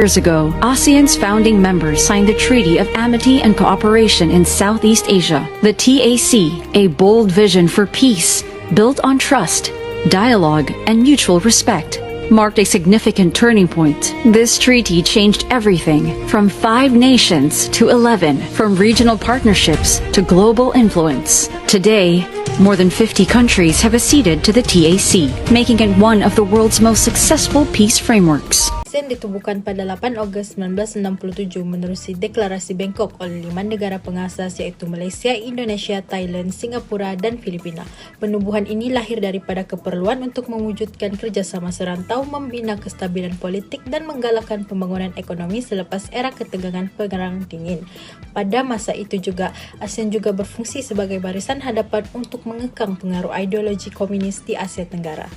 Years ago, ASEAN's founding members signed the Treaty of Amity and Cooperation in Southeast Asia, the TAC, a bold vision for peace, built on trust, dialogue, and mutual respect, marked a significant turning point. This treaty changed everything from 5 nations to 11, from regional partnerships to global influence. Today, more than 50 countries have acceded to the TAC, making it one of the world's most successful peace frameworks. ASEAN ditubuhkan pada 8 Ogos 1967 menerusi Deklarasi Bangkok oleh 5 negara pengasas yaitu Malaysia, Indonesia, Thailand, Singapura, dan Filipina. Penubuhan ini lahir daripada keperluan untuk mewujudkan kerjasama serantau, membina kestabilan politik dan menggalakkan pembangunan ekonomi selepas era ketegangan Perang Dingin. Pada masa itu juga, ASEAN juga berfungsi sebagai barisan hadapan untuk mengekang pengaruh ideologi komunis di Asia Tenggara.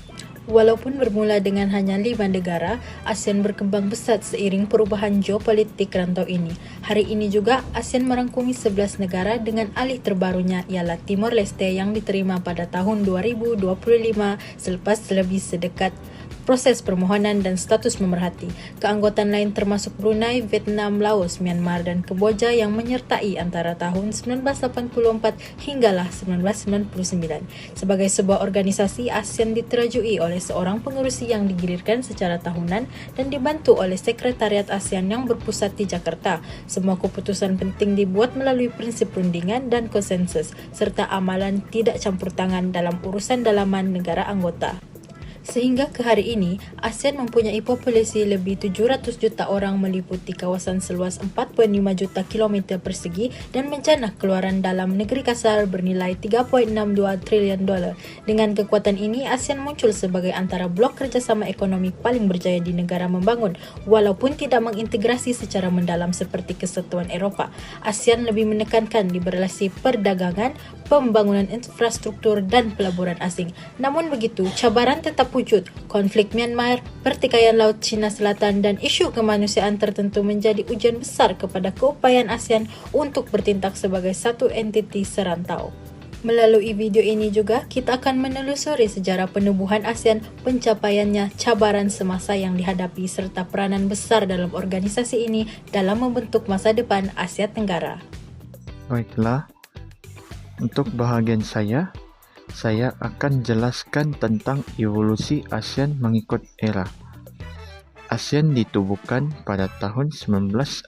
Walaupun bermula dengan hanya 5 negara, ASEAN berkembang pesat seiring perubahan geopolitik rantau ini. Hari ini juga, ASEAN merangkumi 11 negara dengan alih terbarunya ialah Timor Leste yang diterima pada tahun 2025 selepas lebih sedekat proses permohonan dan status memerhati. Keanggotaan lain termasuk Brunei, Vietnam, Laos, Myanmar dan Kamboja yang menyertai antara tahun 1984 hinggalah 1999. Sebagai sebuah organisasi, ASEAN diterajui oleh seorang pengerusi yang digilirkan secara tahunan dan dibantu oleh Sekretariat ASEAN yang berpusat di Jakarta. Semua keputusan penting dibuat melalui prinsip perundingan dan konsensus, serta amalan tidak campur tangan dalam urusan dalaman negara anggota. Sehingga ke hari ini, ASEAN mempunyai populasi lebih 700 juta orang meliputi kawasan seluas 4.5 juta kilometer persegi dan menjanah keluaran dalam negeri kasar bernilai $3.62 triliun. Dengan kekuatan ini, ASEAN muncul sebagai antara blok kerjasama ekonomi paling berjaya di negara membangun. Walaupun tidak mengintegrasi secara mendalam seperti Kesatuan Eropah, ASEAN lebih menekankan liberalisasi perdagangan, pembangunan infrastruktur dan pelaburan asing. Namun begitu, cabaran tetap wujud. Konflik Myanmar, pertikaian Laut Cina Selatan dan isu kemanusiaan tertentu menjadi ujian besar kepada keupayaan ASEAN untuk bertindak sebagai satu entiti serantau. Melalui video ini juga, kita akan menelusuri sejarah penubuhan ASEAN, pencapaiannya, cabaran semasa yang dihadapi serta peranan besar dalam organisasi ini dalam membentuk masa depan Asia Tenggara. Baiklah, untuk bahagian saya akan jelaskan tentang evolusi ASEAN mengikut era. ASEAN ditubuhkan pada tahun 1967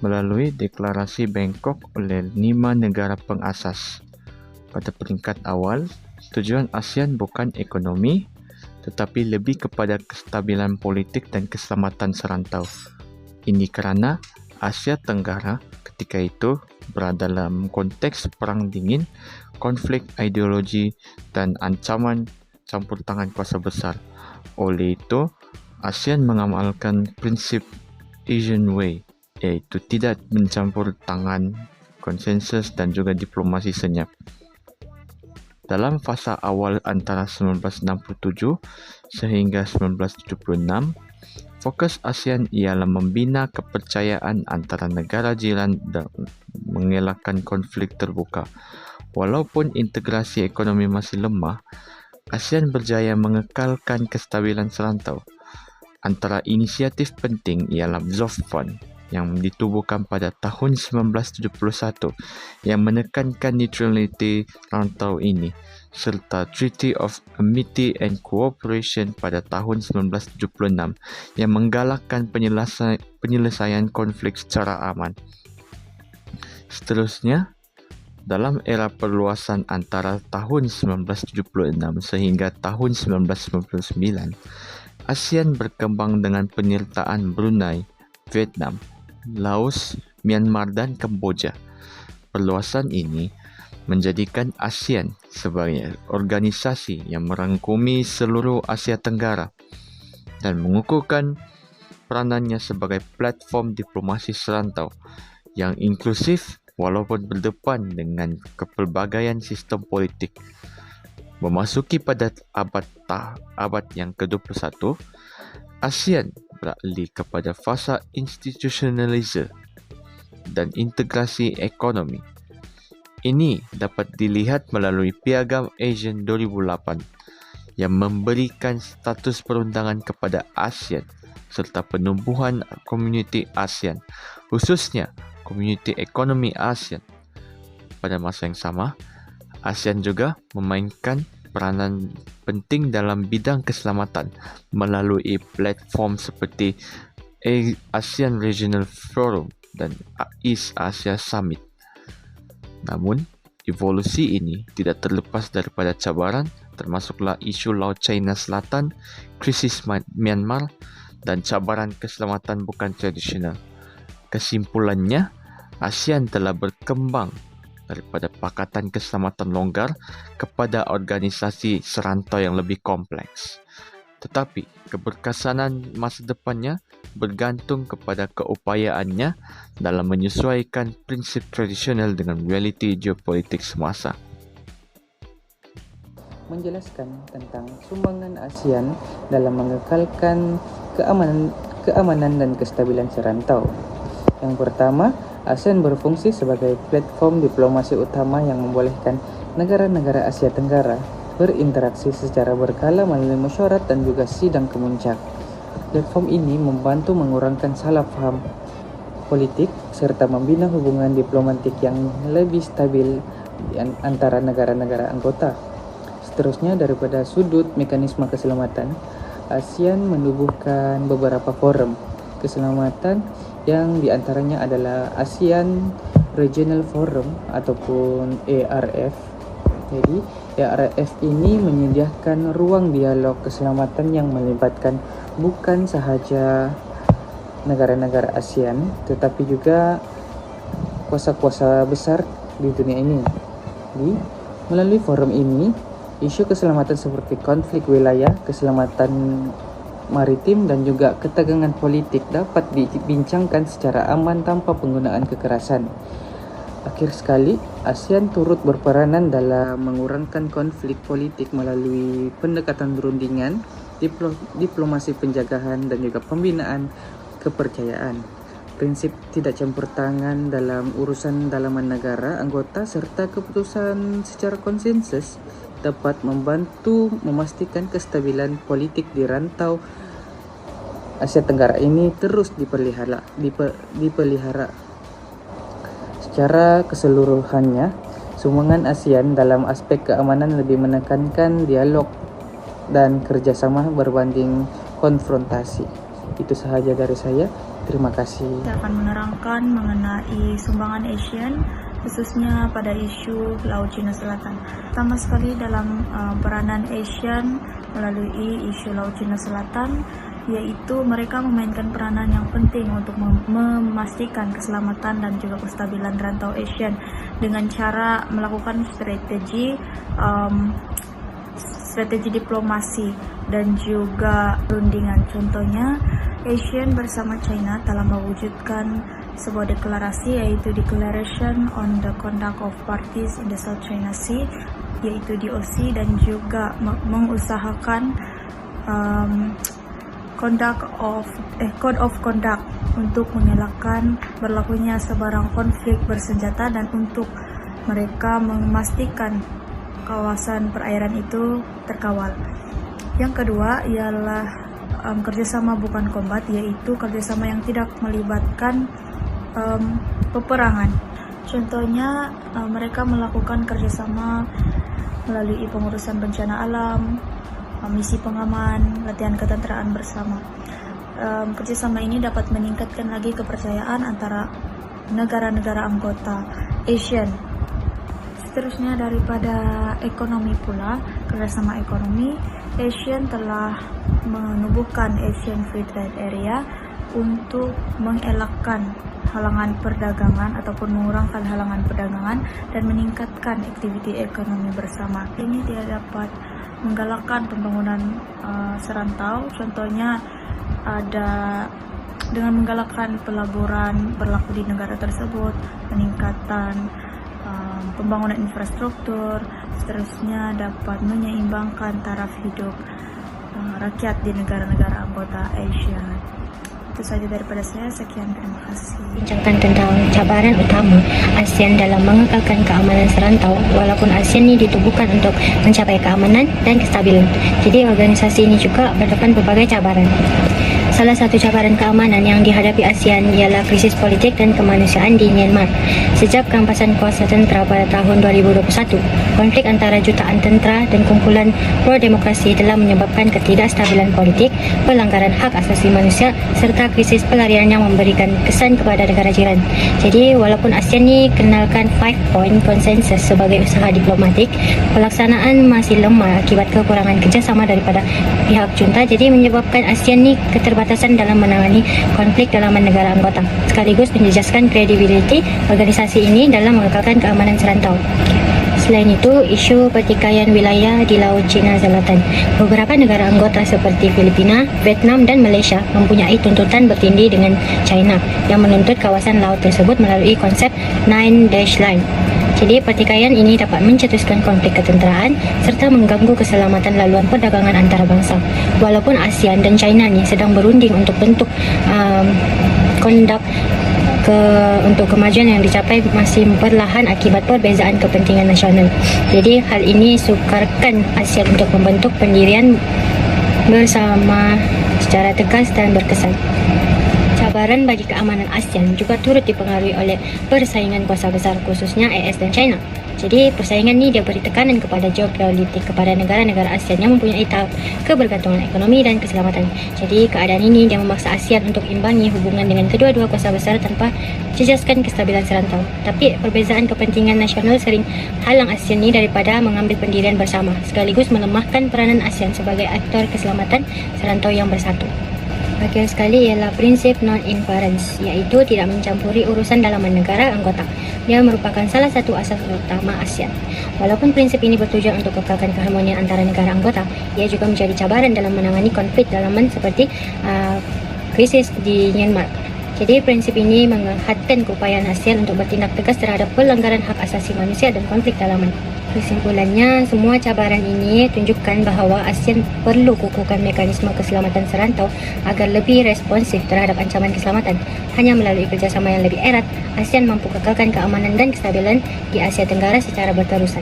melalui Deklarasi Bangkok oleh 5 negara pengasas. Pada peringkat awal, tujuan ASEAN bukan ekonomi, tetapi lebih kepada kestabilan politik dan keselamatan serantau. Ini kerana Asia Tenggara ketika itu berada dalam konteks Perang Dingin, konflik ideologi dan ancaman campur tangan kuasa besar. Oleh itu, ASEAN mengamalkan prinsip Asian Way, iaitu tidak mencampur tangan, konsensus dan juga diplomasi senyap. Dalam fasa awal antara 1967 sehingga 1976, fokus ASEAN ialah membina kepercayaan antara negara jiran dan mengelakkan konflik terbuka. Walaupun integrasi ekonomi masih lemah, ASEAN berjaya mengekalkan kestabilan serantau. Antara inisiatif penting ialah ZOFCON yang ditubuhkan pada tahun 1971 yang menekankan neutrality rantau ini, serta Treaty of Amity and Cooperation pada tahun 1976 yang menggalakkan penyelesaian konflik secara aman. Seterusnya, dalam era perluasan antara tahun 1976 sehingga tahun 1999, ASEAN berkembang dengan penyertaan Brunei, Vietnam, Laos, Myanmar dan Kamboja. Perluasan ini menjadikan ASEAN sebagai organisasi yang merangkumi seluruh Asia Tenggara dan mengukuhkan peranannya sebagai platform diplomasi serantau yang inklusif walaupun berdepan dengan kepelbagaian sistem politik. Memasuki pada abad yang ke-21, ASEAN beralih kepada fasa institutionalisasi dan integrasi ekonomi. Ini dapat dilihat melalui Piagam ASEAN 2008 yang memberikan status perundangan kepada ASEAN serta penumbuhan komuniti ASEAN, khususnya komuniti ekonomi ASEAN. Pada masa yang sama, ASEAN juga memainkan peranan penting dalam bidang keselamatan melalui platform seperti ASEAN Regional Forum dan East Asia Summit. Namun, evolusi ini tidak terlepas daripada cabaran, termasuklah isu Laut China Selatan, krisis Myanmar, dan cabaran keselamatan bukan tradisional. Kesimpulannya, ASEAN telah berkembang daripada Pakatan Keselamatan Longgar kepada organisasi serantau yang lebih kompleks. Tetapi keberkesanan masa depannya bergantung kepada keupayaannya dalam menyesuaikan prinsip tradisional dengan realiti geopolitik semasa. Menjelaskan tentang sumbangan ASEAN dalam mengekalkan keamanan dan kestabilan serantau. Yang pertama, ASEAN berfungsi sebagai platform diplomasi utama yang membolehkan negara-negara Asia Tenggara berinteraksi secara berkala melalui mesyuarat dan juga sidang kemuncak. Platform ini membantu mengurangkan salah faham politik serta membina hubungan diplomatik yang lebih stabil antara negara-negara anggota. Seterusnya, daripada sudut mekanisme keselamatan, ASEAN menubuhkan beberapa forum keselamatan yang diantaranya adalah ASEAN Regional Forum ataupun ARF. Jadi, ARF ini menyediakan ruang dialog keselamatan yang melibatkan bukan sahaja negara-negara ASEAN tetapi juga kuasa-kuasa besar di dunia ini. Jadi, melalui forum ini, isu keselamatan seperti konflik wilayah, keselamatan maritim dan juga ketegangan politik dapat dibincangkan secara aman tanpa penggunaan kekerasan. Akhir sekali, ASEAN turut berperanan dalam mengurangkan konflik politik melalui pendekatan berundingan, diplomasi penjagaan dan juga pembinaan kepercayaan. Prinsip tidak campur tangan dalam urusan dalaman negara anggota serta keputusan secara konsensus dapat membantu memastikan kestabilan politik di rantau Asia Tenggara ini terus dipelihara. Secara keseluruhannya, sumbangan ASEAN dalam aspek keamanan lebih menekankan dialog dan kerjasama berbanding konfrontasi. Itu sahaja dari saya. Terima kasih. Saya akan menerangkan mengenai sumbangan ASEAN khususnya pada isu Laut Cina Selatan. Pertama sekali dalam peranan ASEAN melalui isu Laut Cina Selatan, yaitu mereka memainkan peranan yang penting untuk memastikan keselamatan dan juga kestabilan rantau ASEAN dengan cara melakukan strategi diplomasi dan juga perundingan. Contohnya, ASEAN bersama China telah mewujudkan sebuah deklarasi, yaitu Declaration on the Conduct of Parties in the South China Sea, yaitu DOC, dan juga mengusahakan Code of Conduct untuk mengelakkan berlakunya sebarang konflik bersenjata dan untuk mereka memastikan kawasan perairan itu terkawal. Yang kedua ialah kerjasama bukan kombat, yaitu kerjasama yang tidak melibatkan peperangan. Contohnya, mereka melakukan kerjasama melalui pengurusan bencana alam, misi pengaman, latihan ketenteraan bersama. Kerjasama ini dapat meningkatkan lagi kepercayaan antara negara-negara anggota ASEAN. Seterusnya, daripada ekonomi pula, kerjasama ekonomi, ASEAN telah menubuhkan ASEAN Free Trade Area untuk mengelakkan halangan perdagangan ataupun mengurangkan halangan perdagangan dan meningkatkan aktiviti ekonomi bersama. Ini dia dapat menggalakkan pembangunan serantau. Contohnya ada dengan menggalakkan pelaburan berlaku di negara tersebut, peningkatan pembangunan infrastruktur, seterusnya dapat menyeimbangkan taraf hidup rakyat di negara-negara anggota ASEAN. Itu saja daripada saya. Sekian, terima kasih. Bincangkan tentang cabaran utama ASEAN dalam mengekalkan keamanan serantau, walaupun ASEAN ini ditubuhkan untuk mencapai keamanan dan kestabilan. Jadi organisasi ini juga berdepan berbagai cabaran. Salah satu cabaran keamanan yang dihadapi ASEAN ialah krisis politik dan kemanusiaan di Myanmar. Sejak kerampasan kuasa tentera pada tahun 2021, konflik antara jutaan tentera dan kumpulan pro-demokrasi telah menyebabkan ketidakstabilan politik, pelanggaran hak asasi manusia serta krisis pelarian yang memberikan kesan kepada negara jiran. Jadi walaupun ASEAN ni kenalkan 5-point konsensus sebagai usaha diplomatik, pelaksanaan masih lemah akibat kekurangan kerjasama daripada pihak junta, jadi menyebabkan ASEAN ni keterbatasan dalam menangani konflik dalam negara anggota, sekaligus menjejaskan kredibiliti organisasi ini dalam mengekalkan keamanan serantau. Selain itu, isu pertikaian wilayah di Laut Cina Selatan. Beberapa negara anggota seperti Filipina, Vietnam dan Malaysia mempunyai tuntutan bertindih dengan China yang menuntut kawasan laut tersebut melalui konsep Nine Dash Line. Jadi pertikaian ini dapat mencetuskan konflik ketenteraan serta mengganggu keselamatan laluan perdagangan antarabangsa. Walaupun ASEAN dan China ni sedang berunding untuk bentuk kondak untuk kemajuan yang dicapai masih perlahan akibat perbezaan kepentingan nasional. Jadi hal ini sukarkan ASEAN untuk membentuk pendirian bersama secara tegas dan berkesan. Cabaran bagi keamanan ASEAN juga turut dipengaruhi oleh persaingan kuasa besar, khususnya AS dan China. Jadi persaingan ni dia beri tekanan kepada geopolitik kepada negara-negara ASEAN yang mempunyai tahap kebergantungan ekonomi dan keselamatan. Jadi keadaan ini dia memaksa ASEAN untuk imbangi hubungan dengan kedua-dua kuasa besar tanpa jejaskan kestabilan serantau. Tapi perbezaan kepentingan nasional sering halang ASEAN ni daripada mengambil pendirian bersama, sekaligus melemahkan peranan ASEAN sebagai aktor keselamatan serantau yang bersatu. Akhir sekali ialah prinsip non-inference, iaitu tidak mencampuri urusan dalaman negara anggota. Dia merupakan salah satu asas utama ASEAN. Walaupun prinsip ini bertujuan untuk kekalkan keharmonian antara negara anggota, ia juga menjadi cabaran dalam menangani konflik dalaman seperti krisis di Myanmar. Jadi prinsip ini menghadkan keupayaan ASEAN untuk bertindak tegas terhadap pelanggaran hak asasi manusia dan konflik dalaman. Kesimpulannya, semua cabaran ini tunjukkan bahawa ASEAN perlu kukuhkan mekanisme keselamatan serantau agar lebih responsif terhadap ancaman keselamatan. Hanya melalui kerjasama yang lebih erat, ASEAN mampu kekalkan keamanan dan kestabilan di Asia Tenggara secara berterusan.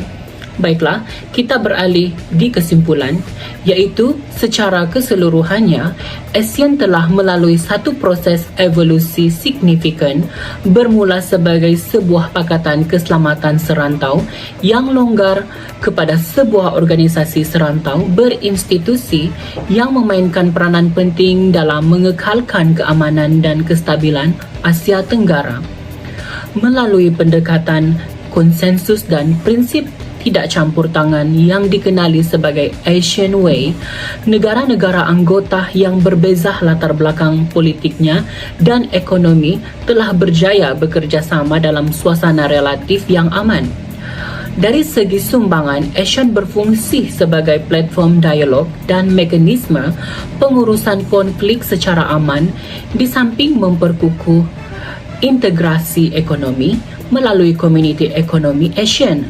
Baiklah, kita beralih di kesimpulan, iaitu secara keseluruhannya, ASEAN telah melalui satu proses evolusi signifikan bermula sebagai sebuah pakatan keselamatan serantau yang longgar kepada sebuah organisasi serantau berinstitusi yang memainkan peranan penting dalam mengekalkan keamanan dan kestabilan Asia Tenggara. Melalui pendekatan konsensus dan prinsip tidak campur tangan yang dikenali sebagai Asian Way, negara-negara anggota yang berbeza latar belakang politiknya dan ekonomi telah berjaya bekerjasama dalam suasana relatif yang aman. Dari segi sumbangan, ASEAN berfungsi sebagai platform dialog dan mekanisme pengurusan konflik secara aman di samping memperkukuh integrasi ekonomi melalui Komuniti Ekonomi ASEAN.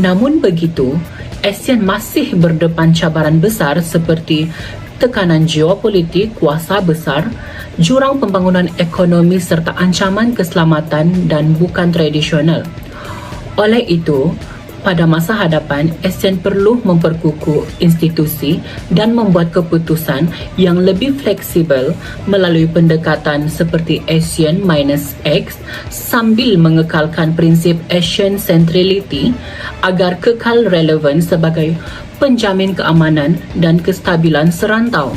Namun begitu, ASEAN masih berdepan cabaran besar seperti tekanan geopolitik kuasa besar, jurang pembangunan ekonomi serta ancaman keselamatan dan bukan tradisional. Oleh itu, pada masa hadapan, ASEAN perlu memperkukuh institusi dan membuat keputusan yang lebih fleksibel melalui pendekatan seperti ASEAN-X sambil mengekalkan prinsip ASEAN Centrality agar kekal relevan sebagai penjamin keamanan dan kestabilan serantau.